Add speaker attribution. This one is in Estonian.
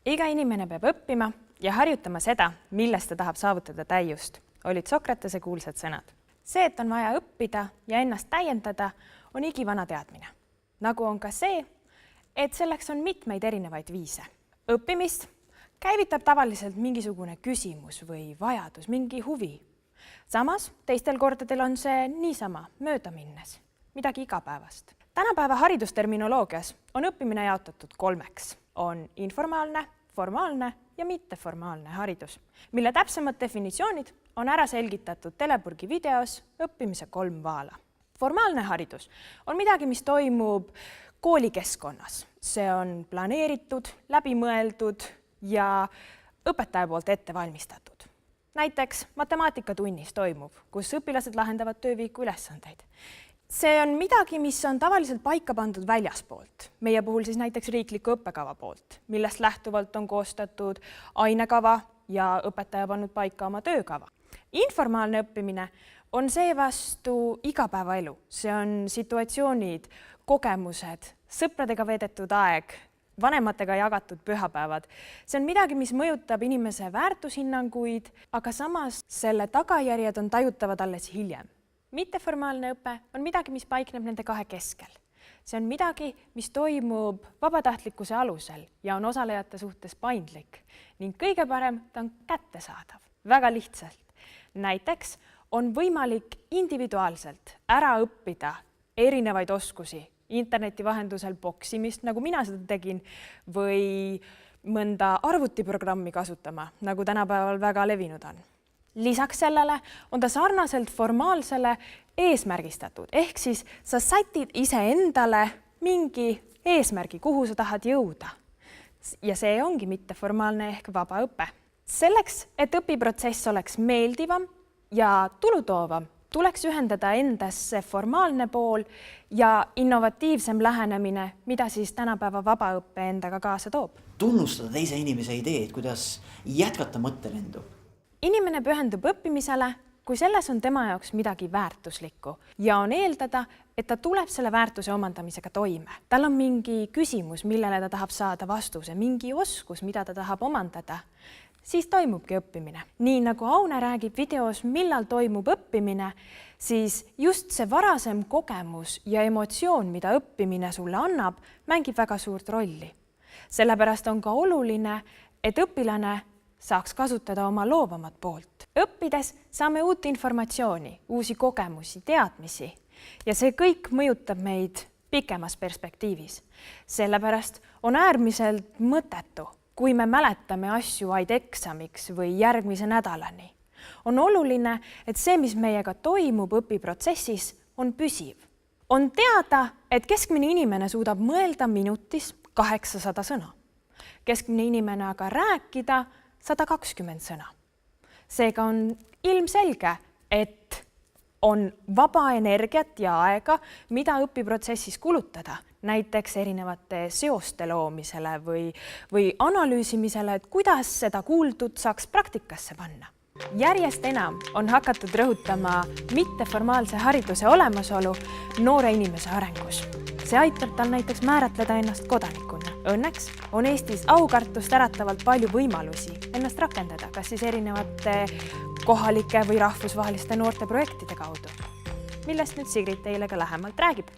Speaker 1: Iga inimene peab õppima ja harjutama seda, millest ta tahab saavutada täiust, olid Sokratese kuulsad sõnad. See, et on vaja õppida ja ennast täiendada, on igivana teadmine. Nagu on ka see, et selleks on mitmeid erinevaid viise. Õppimist käivitab tavaliselt mingisugune küsimus või vajadus, mingi huvi. Samas, teistel kordadel on see niisama mööda minnes, midagi igapäevast. Tänapäeva haridusterminoloogias on õppimine jaotatud 3. On informaalne, formaalne ja mitteformaalne haridus, mille täpsemad definitsioonid on ära selgitatud Teleburgi videos õppimise 3 vaala. Formaalne haridus on midagi, mis toimub koolikeskkonnas. See on planeeritud, läbimõeldud ja õpetaja poolt ette valmistatud. Näiteks matemaatikatunnis toimub, kus õpilased lahendavad töövihiku ülesandeid. See on midagi, mis on tavaliselt paika pandud väljaspoolt, meie puhul siis näiteks riikliku õppekava poolt, millest lähtuvalt on koostatud ainekava ja õpetaja pannud paika oma töökava. Informaalne õppimine on seevastu igapäevaelu. See on situatsioonid, kogemused, sõpradega veedetud aeg, vanematega jagatud pühapäevad. See on midagi, mis mõjutab inimese väärtushinnanguid, aga samas selle tagajärjed on tajutavad alles hiljem. Mitteformaalne õpe on midagi, mis paikneb nende 2 keskel. See on midagi, mis toimub vabatahtlikkuse alusel ja on osalejate suhtes paindlik ning kõige parem ta on kättesaadav. Väga lihtsalt. Näiteks on võimalik individuaalselt ära õppida erinevaid oskusi, interneti vahendusel boksimist, nagu mina seda tegin, või mõnda arvutiprogrammi kasutama, nagu tänapäeval väga levinud on. Lisaks sellele on ta sarnaselt formaalsele eesmärgistatud, ehk siis sa sätid iseendale mingi eesmärgi, kuhu sa tahad jõuda. Ja see ongi mitteformaalne ehk vaba õpe. Selleks, et õpiprotsess oleks meeldivam ja tulutoovam, tuleks ühendada endasse formaalne pool ja innovatiivsem lähenemine, mida siis tänapäeva vabaõppe endaga kaasa toob.
Speaker 2: Tunnustada teise inimese ideed, kuidas jätkata mõttelendu.
Speaker 1: Inimene pühendub õppimisele, kui selles on tema jaoks midagi väärtuslikku ja on eeldada, et ta tuleb selle väärtuse omandamisega toime. Tal on mingi küsimus, millele ta tahab saada vastuse, mingi oskus, mida ta tahab omandada, siis toimubki õppimine. Nii nagu Aune räägib videos, millal toimub õppimine, siis just see varasem kogemus ja emotsioon, mida õppimine sulle annab, mängib väga suurt rolli. Sellepärast on ka oluline, et õpilane saaks kasutada oma loovamat poolt. Õppides saame uut informatsiooni, uusi kogemusi, teadmisi ja see kõik mõjutab meid pikemas perspektiivis. Sellepärast on äärmiselt mõttetu, kui me mäletame asju vaid eksamiks või järgmise nädalani. On oluline, et see, mis meiega toimub õpiprotsessis, on püsiv. On teada, et keskmine inimene suudab mõelda minutis 800 sõna. Keskmine inimene aga rääkida 120 sõna. Seega on ilmselge, et on vaba energiat ja aega, mida õpiprotsessis kulutada, näiteks erinevate seoste loomisele või analüüsimisele, et kuidas seda kuuldud saaks praktikasse panna. Järjest enam on hakatud rõhutama mitteformaalse hariduse olemasolu noore inimese arengus. See aitab tal näiteks määratleda ennast kodanikuna. Õnneks on Eestis aukartust äratavalt palju võimalusi ennast rakendada, kas siis erinevate kohalike või rahvusvaheliste noorteprojektide kaudu, millest nüüd Sigrid teile ka lähemalt räägib.